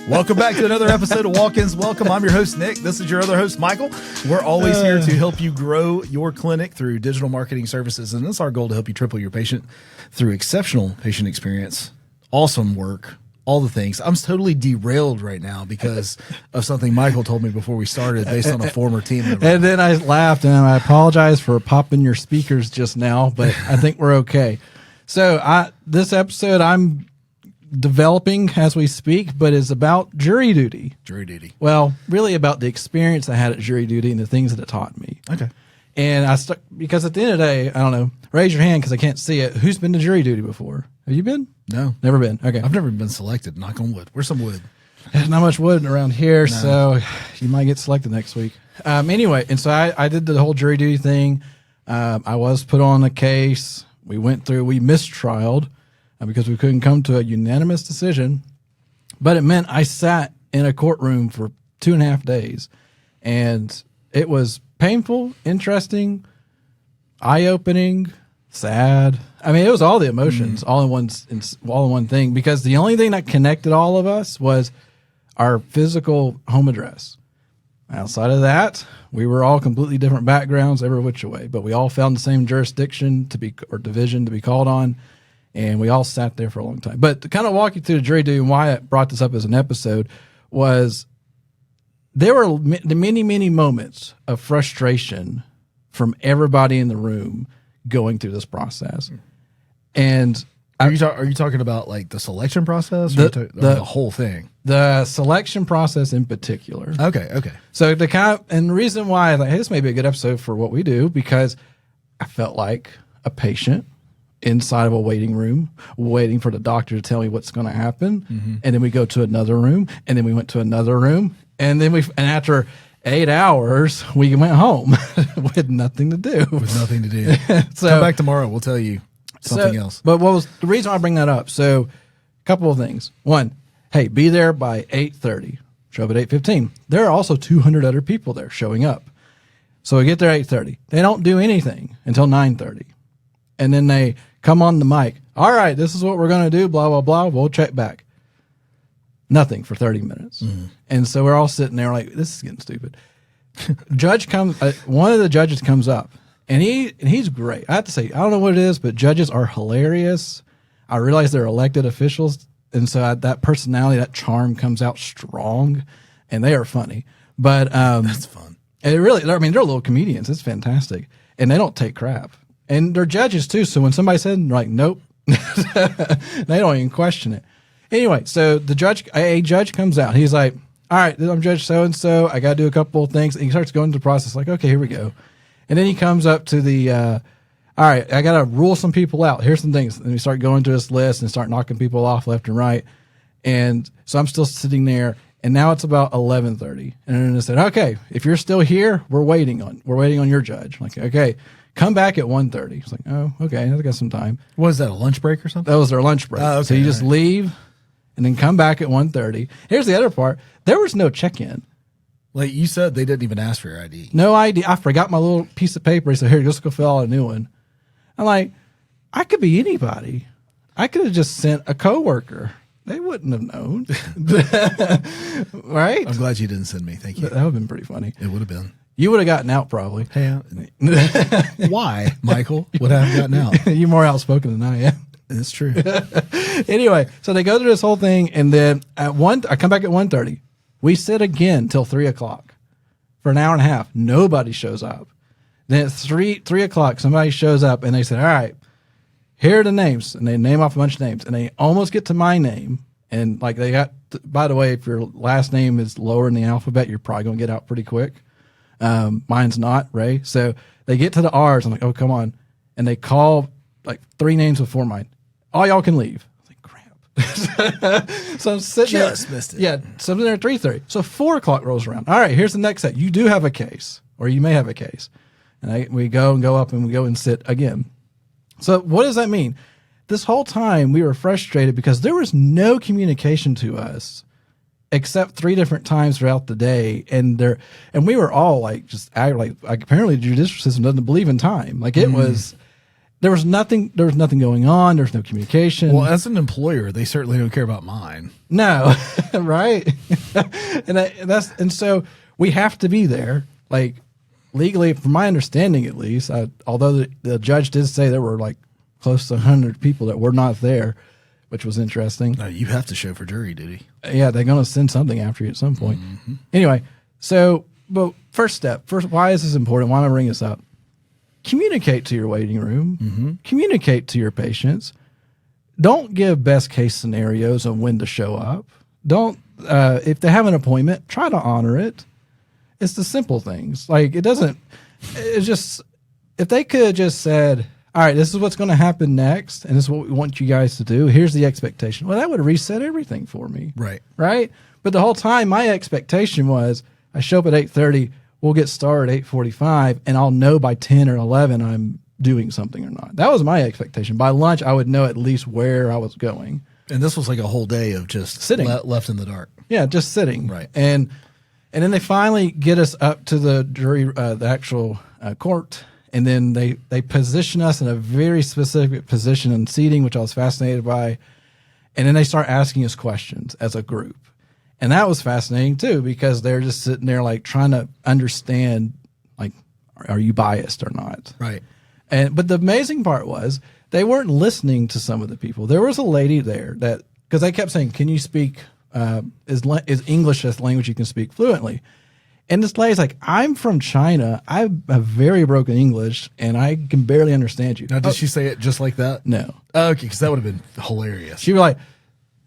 Welcome back to another episode of Walk-Ins Welcome. I'm your host, Nick. This is your other host, Michael. We're always here to help you grow your clinic through digital marketing services. And it's our goal to help you triple your patient through exceptional patient experience, awesome work, all the things. I'm totally derailed right now because of something Michael told me before we started based on a former team member. And then I laughed, and I apologize for popping your speakers just now, but I think we're okay. So this episode I'm developing as we speak, but is about jury duty. Jury duty. Well, really about the experience I had at jury duty and the things that it taught me. Okay. And I stuck, because at the end of the day, I don't know, raise your hand because I can't see it. Who's been to jury duty before? Have you been? No. Never been. Okay. I've never been selected. Knock on wood. Where's some wood? There's not much wood around here, so you might get selected next week. Anyway, and so I did the whole jury duty thing. I was put on a case. We mistrialed because we couldn't come to a unanimous decision. But it meant I sat in a courtroom for 2.5 days. And it was painful, interesting, eye-opening, sad. I mean, it was all the emotions all in one thing, because the only thing that connected all of us was our physical home address. Outside of that, we were all completely different backgrounds, every which way, but we all found the same jurisdiction division to be called on, and we all sat there for a long time. But to kind of walk you through the jury duty and why I brought this up as an episode was there were many, many moments of frustration from everybody in the room going through this process. And Are you talking about like the selection process or the whole thing? The selection process in particular. Okay. So and the reason why I thought, hey, this may be a good episode for what we do, because I felt like a patient inside of a waiting room, waiting for the doctor to tell me what's going to happen. Mm-hmm. And then we go to another room, and then we went to another room, and then after 8 hours, we went home with nothing to do. So come back tomorrow. We'll tell you something else. But what was the reason why I bring that up? So a couple of things. One, hey, be there by 8:30. Show up at 8:15. There are also 200 other people there showing up. So we get there at 8:30. They don't do anything until 9:30. And then they come on the mic. All right, this is what we're going to do, blah, blah, blah. We'll check back. Nothing for 30 minutes. Mm. And so we're all sitting there like, this is getting stupid. One of the judges comes up, and he's great. I have to say, I don't know what it is, but judges are hilarious. I realize they're elected officials, and so that personality, that charm comes out strong, and they are funny. But that's fun. It really, they're little comedians. It's fantastic, and they don't take crap. And they're judges too, so when somebody said like nope, they don't even question it. Anyway, so a judge comes out. He's like, all right, I'm Judge so-and-so. I got to do a couple of things. And he starts going through the process like, okay, here we go. And then he comes up to the, all right, I got to rule some people out. Here's some things. And we start going through this list and start knocking people off left and right. And so I'm still sitting there. And now it's about 11:30. And then I said, okay, if you're still here, we're waiting on your judge. I'm like, okay, come back at 1:30. He's like, oh, okay, I got some time. Was that, a lunch break or something? That was their lunch break. Oh, okay, so you just leave and then come back at 1:30. Here's the other part. There was no check-in. Like you said, they didn't even ask for your ID. No ID. I forgot my little piece of paper. He said, here, just go fill out a new one. I'm like, I could be anybody. I could have just sent a coworker. They wouldn't have known. Right? I'm glad you didn't send me. Thank you. That would have been pretty funny. It would have been. You would have gotten out probably. Hey, why, Michael? Would I have gotten out? You're more outspoken than I am. It's true. Anyway, so they go through this whole thing, and then I come back at 1:30. We sit again till 3:00 for an hour and a half. Nobody shows up. Then at 3:00, somebody shows up, and they say, all right, here are the names. And they name off a bunch of names, and they almost get to my name. And like they got, by the way, if your last name is lower in the alphabet, you're probably going to get out pretty quick. Mine's not, Ray. So they get to the R's. I'm like, oh, come on. And they call like 3 names before mine. All y'all can leave. I was like, crap. So I'm sitting there. Just missed it. Yeah. So I'm there at 3:30. So 4:00 rolls around. All right, here's the next set. You do have a case, or you may have a case. And we go up and we go and sit again. So what does that mean? This whole time we were frustrated because there was no communication to us except 3 different times throughout the day. And we were all like, just act like apparently the judicial system doesn't believe in time. Like it was, There was nothing going on. There's no communication. Well, as an employer, they certainly don't care about mine. No, right? And so we have to be there, like legally, from my understanding at least. Although the judge did say there were like close to 100 people that were not there, which was interesting. No, you have to show for jury duty. Yeah, they're going to send something after you at some point. Mm-hmm. Anyway, but first, why is this important? Why am I bringing this up? Communicate to your waiting room. Mm-hmm. Communicate to your patients. Don't give best case scenarios on when to show up. Don't, if they have an appointment, try to honor it. It's the simple things. Like it's just, if they could have just said, all right, this is what's going to happen next, and this is what we want you guys to do. Here's the expectation. Well, that would have reset everything for me. Right. Right? But the whole time, my expectation was I show up at 8:30, we'll get started at 8:45, and I'll know by 10 or 11 I'm doing something or not. That was my expectation. By lunch, I would know at least where I was going. And this was like a whole day of just sitting, left in the dark. Yeah, just sitting. Right. And then they finally get us up to the jury, the actual court, and then they position us in a very specific position in seating, which I was fascinated by. And then they start asking us questions as a group. And that was fascinating too, because they're just sitting there like trying to understand, like, are you biased or not? Right. But the amazing part was they weren't listening to some of the people. There was a lady there that, because they kept saying, can you speak, is English a language you can speak fluently? And this lady's like, I'm from China. I have very broken English, and I can barely understand you. Now, did she say it just like that? No. Okay, because that would have been hilarious. She was like,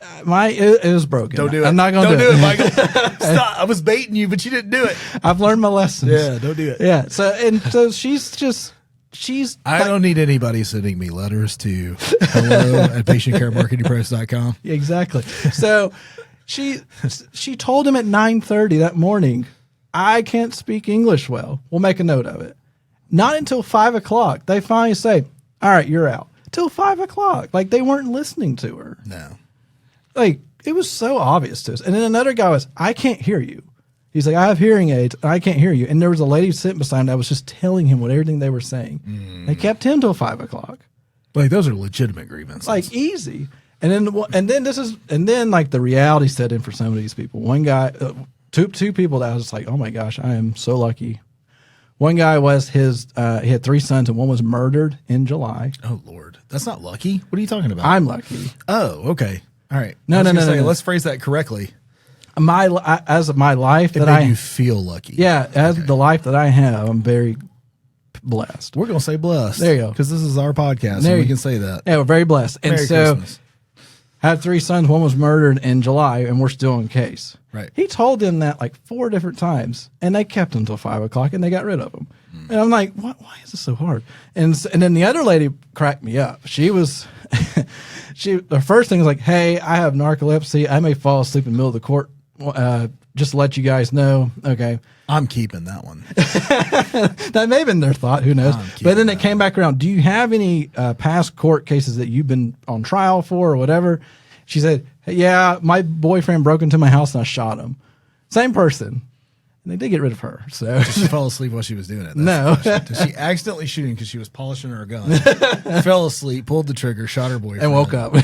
it was broken. Don't do it. I'm not going to do it, Michael. Stop. I was baiting you, but you didn't do it. I've learned my lessons. Yeah, don't do it. Yeah. So she's. I don't need anybody sending me letters to hello@patientcaremarketingpros.com. Exactly. So she told him at 9:30 that morning, I can't speak English well. We'll make a note of it. Not until 5 o'clock, they finally say, all right, you're out. Till 5 o'clock. Like, they weren't listening to her. No. Like, it was so obvious to us. And then another guy was, I can't hear you. He's like, I have hearing aids, and I can't hear you. And there was a lady sitting beside him that was just telling him everything they were saying. They kept him till 5 o'clock. Like, those are legitimate grievances. Like, easy. And then like the reality set in for some of these people. One guy, two people that I was just like, oh my gosh, I am so lucky. One guy was he had 3 sons, and one was murdered in July. Oh Lord, that's not lucky. What are you talking about? I'm lucky. Oh, okay. All right. No. Let's phrase that correctly. As my life It made you feel lucky. Yeah, as the life that I have, I'm very blessed. We're gonna say blessed. There you go, because this is our podcast, and we can say that. Yeah, we're very blessed. And Merry so, Christmas. I had 3 sons. One was murdered in July, and we're still in case. Right. He told them that like 4 different times, and they kept him until 5 o'clock, and they got rid of him. And I'm like, what? Why is this so hard? And then the other lady cracked me up. She was, the first thing was like, hey, I have narcolepsy. I may fall asleep in the middle of the court. Just to let you guys know. Okay. I'm keeping that one. That may have been their thought. Who knows? But then it came back around. Do you have any past court cases that you've been on trial for or whatever? She said, hey, yeah, my boyfriend broke into my house and I shot him. Same person. And they did get rid of her. So she fell asleep while she was doing it. No. Did she accidentally shoot him because she was polishing her gun? Fell asleep, pulled the trigger, shot her boyfriend. And woke up.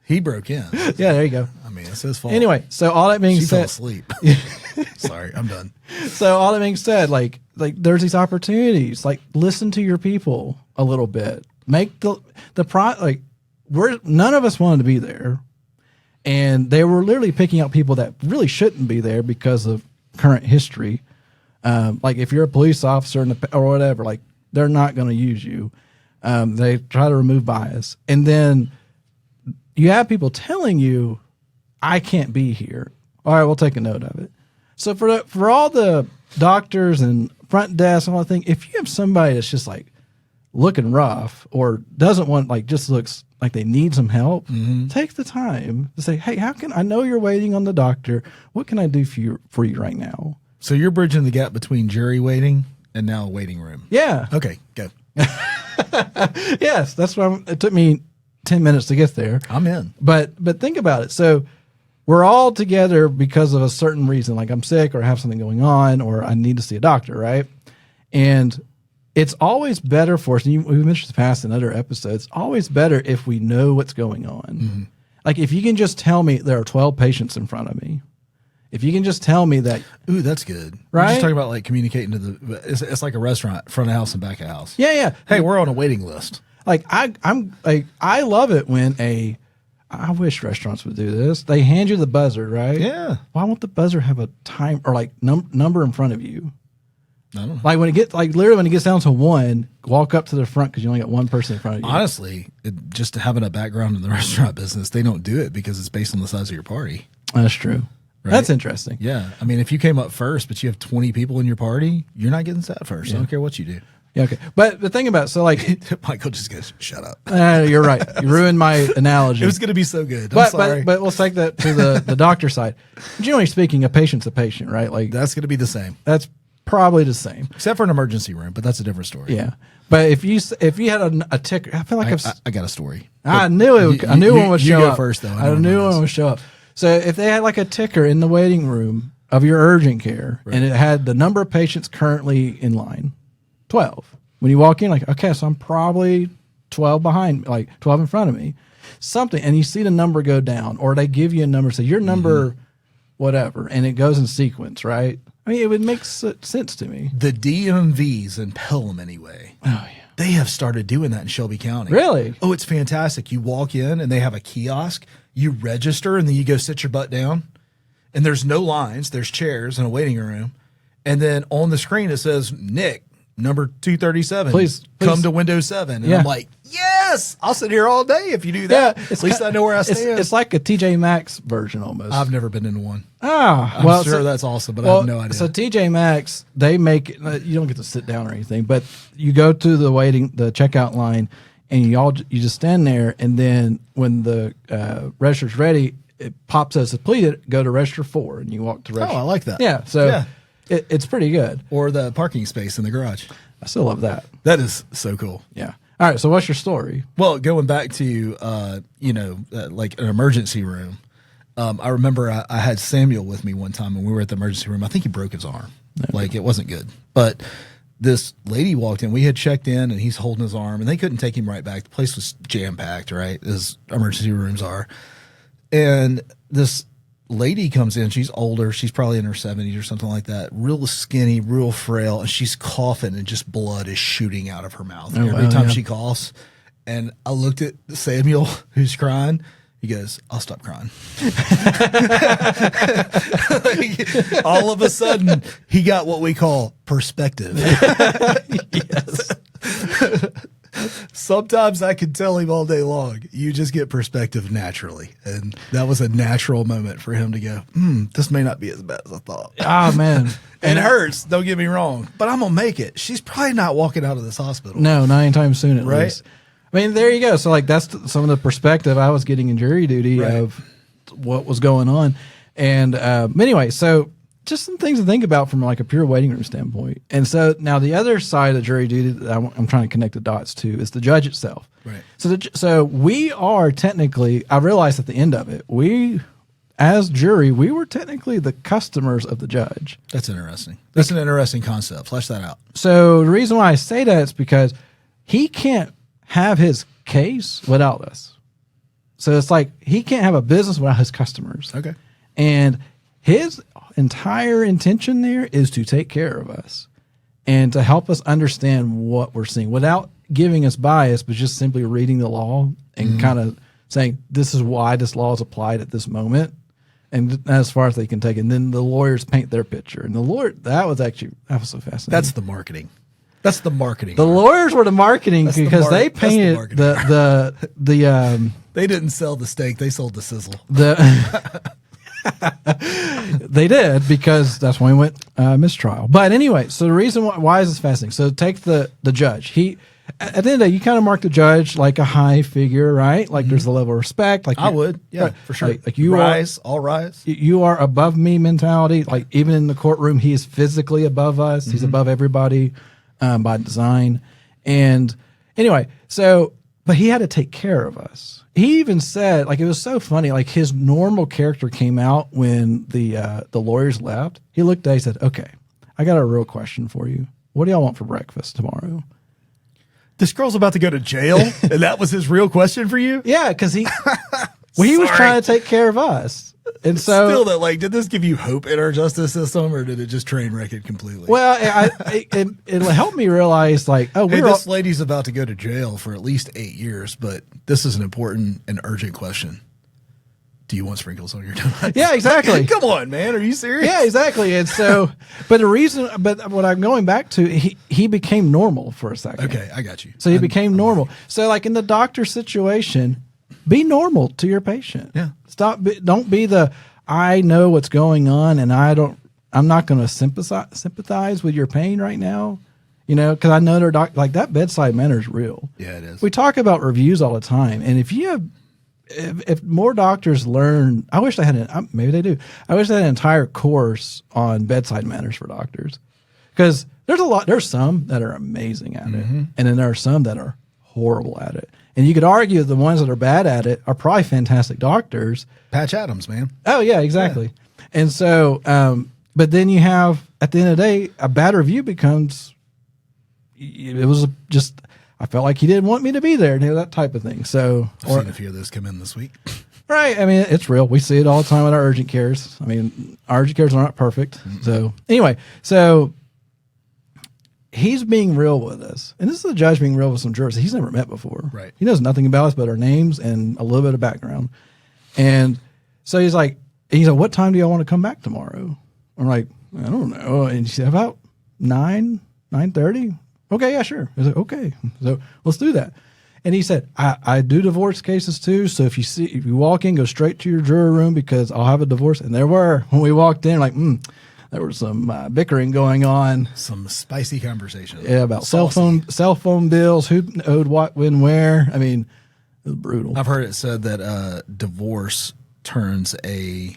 He broke in. Yeah, there you go. I mean, it's his fault. Anyway, so all that being she said, fell asleep. Sorry, I'm done. So all that being said, like there's these opportunities. Like, listen to your people a little bit. Make none of us wanted to be there, and they were literally picking out people that really shouldn't be there because of current history. Like, if you're a police officer or whatever, like, they're not going to use you. They try to remove bias, and then you have people telling you, I can't be here. All right, we'll take a note of it. So for all the doctors and front desk and all that thing, if you have somebody that's just like looking rough or doesn't want, like, just looks like they need some help, take the time to say, hey, I know you're waiting on the doctor. What can I do for you right now? So you're bridging the gap between jury waiting and now a waiting room. Yeah. Okay, go. Yes, that's why it took me 10 minutes to get there. I'm in. But think about it. So we're all together because of a certain reason, like I'm sick or have something going on or I need to see a doctor, right? And it's always better for us, and we mentioned this past in other episodes, always better if we know what's going on. Mm-hmm. Like if you can just tell me there are 12 patients in front of me, if you can just tell me that. Ooh, that's good. Right? We're just talking about like communicating to it's like a restaurant, front of house and back of house. Yeah. Hey, we're on a waiting list. Like I love it when I wish restaurants would do this. They hand you the buzzer, right? Yeah. Why won't the buzzer have a time or like number in front of you? I don't know. Like when it gets literally when it gets down to 1, walk up to the front because you only got one person in front of you. Honestly, just having a background in the restaurant business, they don't do it because it's based on the size of your party. That's true. Right? That's interesting. Yeah. I mean, if you came up first, but you have 20 people in your party, you're not getting sat first. Yeah. I don't care what you do. Yeah, okay. But the thing about so like Michael just goes, shut up. You're right. You ruined my analogy. It was going to be so good. I'm sorry. But we'll take that to the doctor side. Generally speaking, a patient's a patient, right? Like that's going to be the same. That's probably the same, except for an emergency room. But that's a different story. Yeah. But if you had a ticker, I feel like I got a story. I knew it. I knew one would show up. You go first, though. I knew one would show up. So if they had like a ticker in the waiting room of your urgent care, right, and it had the number of patients currently in line, 12. When you walk in, like, okay, so I'm probably 12 behind, like 12 in front of me, something, and you see the number go down, or they give you a number, say your number, whatever, and it goes in sequence, right? I mean, it would make sense to me. The DMVs in Pelham, anyway. Oh, yeah. They have started doing that in Shelby County. Really? Oh, it's fantastic. You walk in, and they have a kiosk. You register, and then you go sit your butt down, and there's no lines. There's chairs in a waiting room, and then on the screen it says, Nick, number 237. Please come to window 7. And I'm like, yes, I'll sit here all day if you do that. Yeah, at least I know where I stand. It's like a TJ Maxx version almost. I've never been in one. I'm sure that's awesome, but I have no idea. So TJ Maxx, they make it, you don't get to sit down or anything, but you go to the checkout line, and you just stand there, and then when the register's ready, it pops as depleted, go to register 4, and you walk to register. Oh, I like that. Yeah, so. Yeah. It's pretty good. Or the parking space in the garage. I still love that. That is so cool. Yeah. All right. So what's your story? Well, going back to, like an emergency room, I remember I had Samuel with me one time when we were at the emergency room. I think he broke his arm. Okay. Like it wasn't good. But this lady walked in. We had checked in, and he's holding his arm, and they couldn't take him right back. The place was jam-packed, right, as emergency rooms are. And this lady comes in. She's older. She's probably in her 70s or something like that. Real skinny, real frail, and she's coughing, and just blood is shooting out of her mouth every time she coughs. And I looked at Samuel, who's crying. He goes, I'll stop crying. Like, all of a sudden, he got what we call perspective. Yes. Sometimes I can tell him all day long, you just get perspective naturally. And that was a natural moment for him to go, this may not be as bad as I thought. Oh, man. It hurts, don't get me wrong, but I'm going to make it. She's probably not walking out of this hospital. No, not anytime soon at right? least. I mean, there you go. So, like, that's some of the perspective I was getting in jury duty of what was going on. And anyway, so just some things to think about from like a pure waiting room standpoint. And so now the other side of jury duty that I'm trying to connect the dots to is the judge itself. Right. So we are technically, I realized at the end of it, as jury, we were technically the customers of the judge. That's interesting. That's an interesting concept. Flesh that out. So the reason why I say that is because he can't have his case without us. So it's like he can't have a business without his customers. Okay. And his entire intention there is to take care of us and to help us understand what we're seeing without giving us bias, but just simply reading the law and kind of saying, this is why this law is applied at this moment. And as far as they can take it. And then the lawyers paint their picture. And the lawyer, that was so fascinating. That's the marketing. That's the marketing. The lawyers were the marketing because they painted the they didn't sell the steak, they sold the sizzle. They did, because that's when we went mistrial. But anyway, so the reason why is this fascinating? So take the judge. He, at the end of the day, you kind of mark the judge like a high figure, right? Like there's a level of respect. Like I would, yeah, right, for sure. Like you all rise. You are above me mentality. Like even in the courtroom, he is physically above us. He's above everybody by design. And anyway, but he had to take care of us. He even said, like, it was so funny, like his normal character came out when the lawyers left. He looked at it, he said, okay, I got a real question for you. what do y'all want for breakfast tomorrow? This girl's about to go to jail, and that was his real question for you? Yeah, because he was trying to take care of us. And so, still, that like, did this give you hope in our justice system, or did it just train wreck it completely? Well, it helped me realize, like, oh, this lady's about to go to jail for at least 8 years, but this is an important and urgent question. Do you want sprinkles on your donuts? Yeah, exactly. Come on, man. Are you serious? Yeah, exactly. And so, but what I'm going back to, he became normal for a second. Okay, I got you. So he became normal. So, like in the doctor situation, be normal to your patient. Yeah. Don't be I know what's going on, and I'm not going to sympathize with your pain right now. You know, because I know their like that bedside manner is real. Yeah, it is. We talk about reviews all the time, and if more doctors learn, I wish they had maybe they do. I wish they had an entire course on bedside manners for doctors, because there's some that are amazing at it, and then there are some that are horrible at it. And you could argue the ones that are bad at it are probably fantastic doctors. Patch Adams, man. Oh yeah, exactly. Yeah. And so, but then you have, at the end of the day, a bad review becomes, it was just, I felt like he didn't want me to be there, that type of thing. So, I've seen a few of those come in this week. Right. I mean, it's real. We see it all the time with our urgent cares. I mean, our urgent cares are not perfect. Mm-hmm. So anyway, he's being real with us. And this is the judge being real with some jurors that he's never met before. Right. He knows nothing about us but our names and a little bit of background. And so he's like, what time do y'all want to come back tomorrow? I'm like, I don't know. And she said, about 9:30? Okay, yeah, sure. I was like, okay. So let's do that. And he said, I do divorce cases too. So if you walk in, go straight to your juror room, because I'll have a divorce. And there were, when we walked in, like, there was some bickering going on. Some spicy conversation. Yeah, about cell phone bills, who owed what, when, where. I mean, it was brutal. I've heard it said that divorce turns a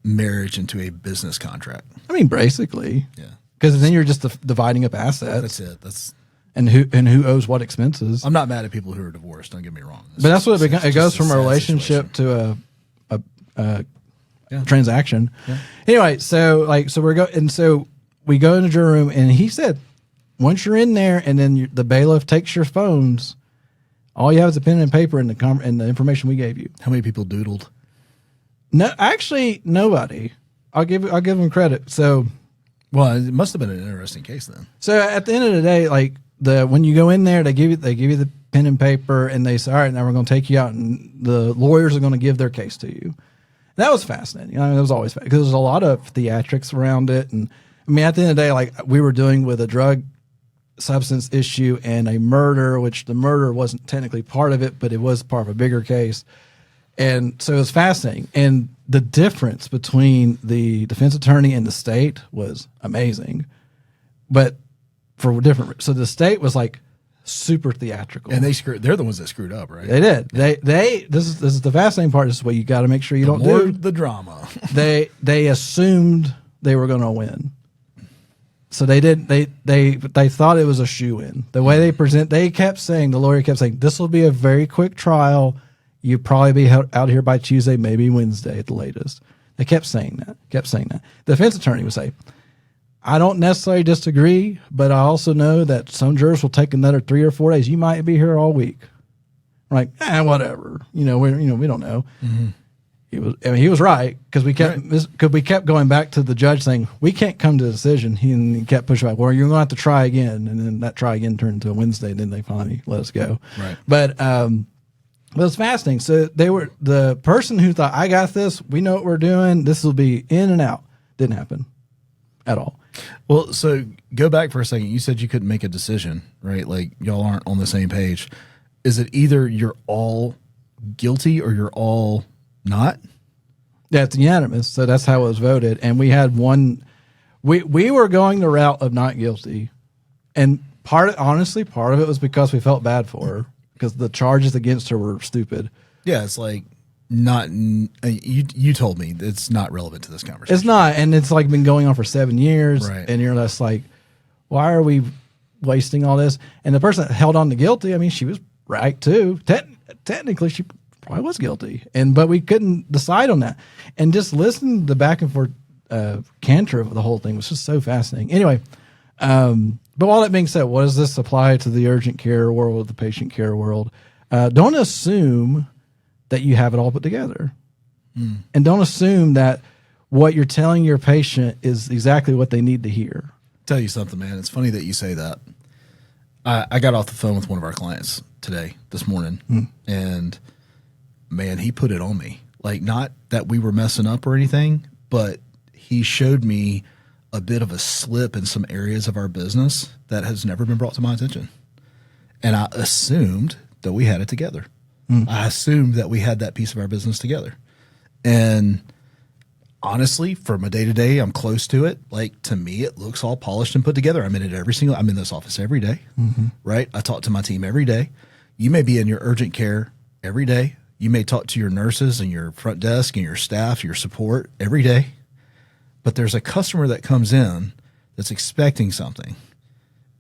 marriage into a business contract. I mean, basically. Yeah. Because then you're just dividing up assets. That's it. And who owes what expenses. I'm not mad at people who are divorced. Don't get me wrong. But that's what it goes from a relationship to a transaction. Yeah. Anyway, so we go in the jury room, and he said, once you're in there, and then the bailiff takes your phones, all you have is a pen and paper and the information we gave you. How many people doodled? No, actually, nobody. I'll give them credit. So, well, it must have been an interesting case then. So at the end of the day, like when you go in there, they give you the pen and paper, and they say, all right, now we're going to take you out, and the lawyers are going to give their case to you. That was fascinating. I mean, it was always because there's a lot of theatrics around it, and I mean, at the end of the day, like we were doing with a drug substance issue and a murder, which the murder wasn't technically part of it, but it was part of a bigger case. And so it was fascinating. And the difference between the defense attorney and the state was amazing. But for different, so the state was like super theatrical. And they're the ones that screwed up, right? They did. Yeah. This is the fascinating part. This is what you got to make sure you don't do. The drama. they assumed they were going to win. So they did. They thought it was a shoe-in. The way they kept saying, the lawyer kept saying, this will be a very quick trial. You'd probably be out here by Tuesday, maybe Wednesday at the latest. They kept saying that. The defense attorney would say, I don't necessarily disagree, but I also know that some jurors will take another 3 or 4 days. You might be here all week. I'm like, whatever. We don't know. Mm-hmm. He was right, because we kept going back to the judge saying we can't come to a decision. He kept pushing back. Well, you're going to have to try again, and then that try again turned into a Wednesday. And then they finally let us go. Right. But it was fascinating. So they were the person who thought, I got this. We know what we're doing. This will be in and out. Didn't happen at all. Well, so go back for a second. You said you couldn't make a decision, right? Like y'all aren't on the same page. Is it either you're all guilty or you're all not? Yeah, it's unanimous. So that's how it was voted. And we had one. We were going the route of not guilty, and part of it was because we felt bad for her, because the charges against her were stupid. Yeah, it's like not. You told me it's not relevant to this conversation. It's not, and it's like been going on for 7 years, right? And you're just like, why are we wasting all this? And the person that held on to guilty, I mean, she was right too. Technically, she probably was guilty, but we couldn't decide on that. And just listen to the back and forth canter of the whole thing was just so fascinating. Anyway, But all that being said, what does this apply to the urgent care world, the patient care world? Don't assume that you have it all put together. And don't assume that what you're telling your patient is exactly what they need to hear. Tell you something, man. It's funny that you say that. I got off the phone with one of our clients this morning, and man, he put it on me. Like, not that we were messing up or anything, but he showed me a bit of a slip in some areas of our business that has never been brought to my attention. And I assumed that we had it together. I assumed that we had that piece of our business together. And honestly, from a day-to-day, I'm close to it. Like, to me, it looks all polished and put together. I'm in this office every day, right? I talk to my team every day. You may be in your urgent care every day. You may talk to your nurses and your front desk and your staff, your support every day. But there's a customer that comes in that's expecting something,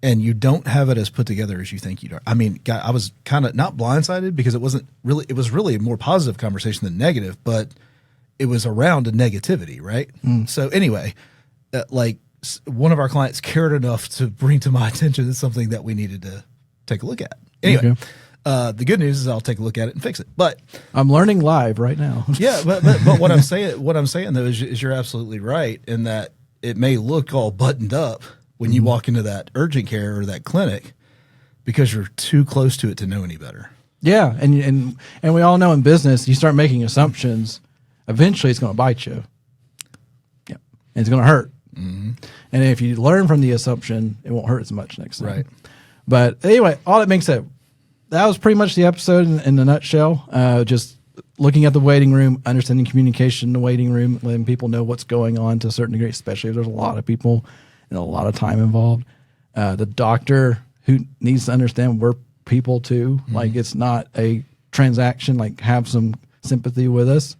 and you don't have it as put together as you think you do. I mean, I was kind of not blindsided because it was really a more positive conversation than negative, but it was around a negativity, right? So anyway, one of our clients cared enough to bring to my attention it's something that we needed to take a look at. Anyway, the good news is I'll take a look at it and fix it. But I'm learning live right now. Yeah, but what I'm saying though is you're absolutely right in that it may look all buttoned up when you walk into that urgent care or that clinic because you're too close to it to know any better. Yeah, and we all know in business, you start making assumptions, eventually it's going to bite you. Yeah, and it's going to hurt. And if you learn from the assumption, it won't hurt as much next time. Right. But anyway, all that being said, that was pretty much the episode in a nutshell. Just looking at the waiting room, understanding communication in the waiting room, letting people know what's going on to a certain degree, especially if there's a lot of people and a lot of time involved. The doctor who needs to understand we're people too. Like, it's not a transaction, like, have some sympathy with us.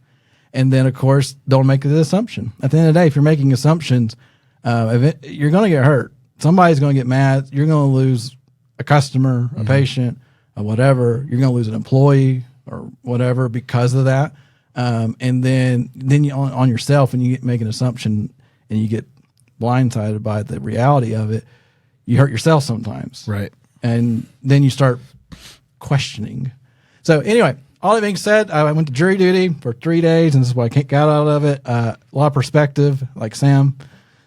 And then, of course, don't make the assumption. At the end of the day, if you're making assumptions, you're going to get hurt. Somebody's going to get mad. You're going to lose a customer, a patient, or whatever. You're going to lose an employee or whatever because of that. And then you on yourself, and you make an assumption and you get blindsided by the reality of it, you hurt yourself sometimes. Right. And then you start questioning. So anyway, all that being said, I went to jury duty for 3 days, and this is what I got out of it. A lot of perspective, like Sam.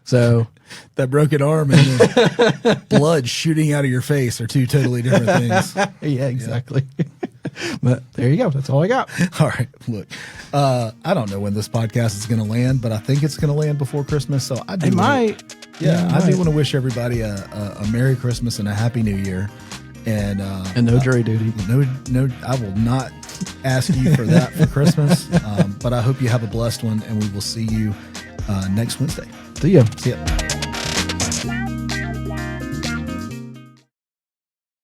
So that broken arm and the blood shooting out of your face are two totally different things. Yeah, exactly. Yeah. But there you go. That's all I got. All right. Look, I don't know when this podcast is going to land, but I think it's going to land before Christmas. So I do. It might. Yeah, I do want to wish everybody a Merry Christmas and a Happy New Year. And no jury duty. No, I will not ask you for that for Christmas. But I hope you have a blessed one, and we will see you next Wednesday. See ya. See ya.